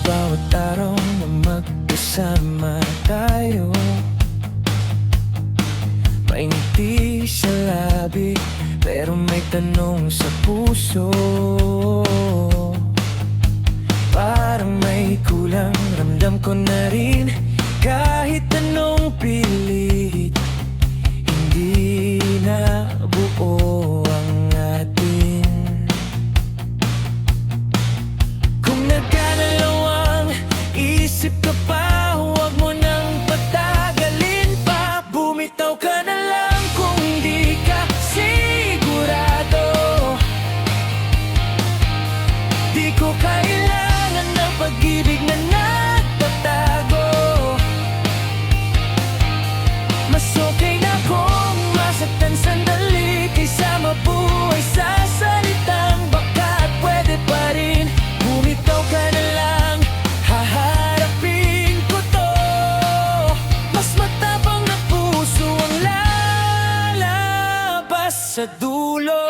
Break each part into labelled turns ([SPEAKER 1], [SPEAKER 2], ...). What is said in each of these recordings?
[SPEAKER 1] bawat araw na magkasama tayo, maingiti sa labi pero may tanong sa puso. Parang may kulang, ramdam ko na rin. Kahit anong pilit, hindi na buo ang atin. Kung nagkadalawang isip ka pa, huwag mo nang patagalin pa. Bumitaw ka na lang kung di ka sigurado. Di ko kailangan ng pag-ibig na nagtatago. Mas okay na kung masaktan sandali kaysa mabuhay sa salitang baka at pwede pa rin. Bumitaw ka na lang, haharapin ko to. Mas matapang na puso ang lalabas sa dulo.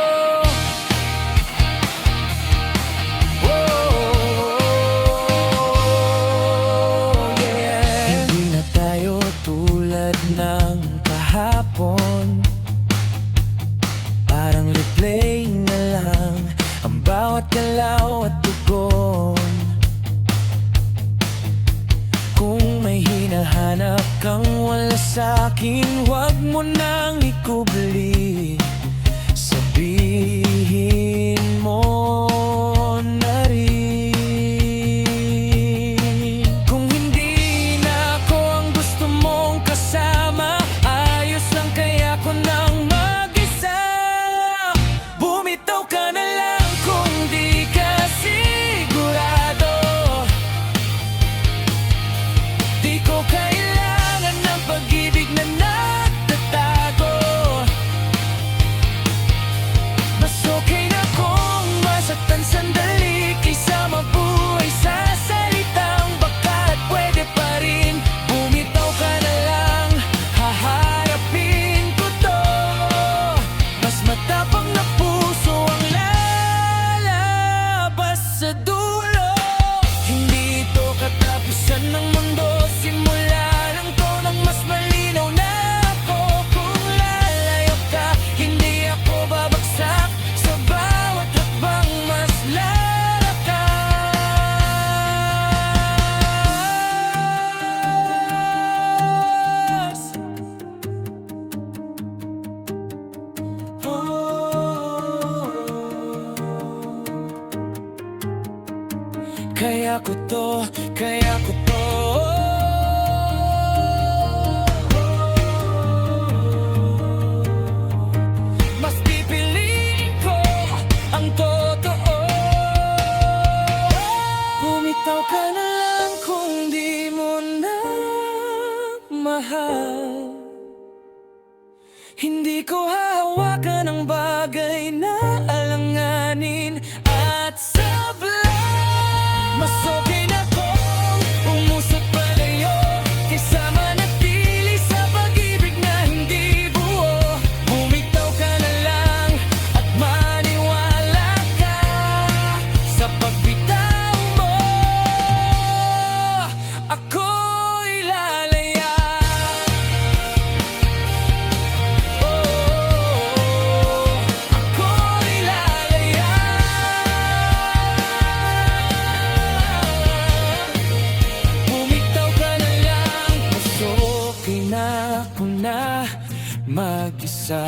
[SPEAKER 1] Ng kahapon, parang replay na lang ang bawat galaw at tugon. Kung may hinahanap kang wala sa'kin, huwag mo nang ikubli. Sabihin mo na rin. Kung hindi na ako ang gusto mong kasama, ayos lang kaya ko nang mag-isa. Bumitaw ka na lang kung di ka sigurado. Di ko kailangan ng pag-ibig na nagtatago. Mas okay na kung masaktan sandali kaysa mabuhay sa salitang baka at pwede pa rin. Bumitaw ka na lang, haharapin ko to. Mas matapang na puso ang lalabas sa dulo. Hindi ito katapusan ng mundo, simula lang to ng mas malinaw na ako. Kung lalayo ka, hindi ako babagsak. Sa bawat hakbang mas lalakas. Kaya ko to, kaya ko to. Mas pipiliin ko ang totoo. Bumitaw ka na lang kung di mo na mahal. Hindi ko hahawakan ang bagay na alanganin at sablay. Mas okay na kung umusot palayo kaysa manatili sa pag-ibig na hindi buo. Bumitaw ka na lang at maniwala ka sa pagbitaw mo. Ako'y lalaya. Ako'y lalaya. Bumitaw ka na lang, mas okay na ako na mag-isa.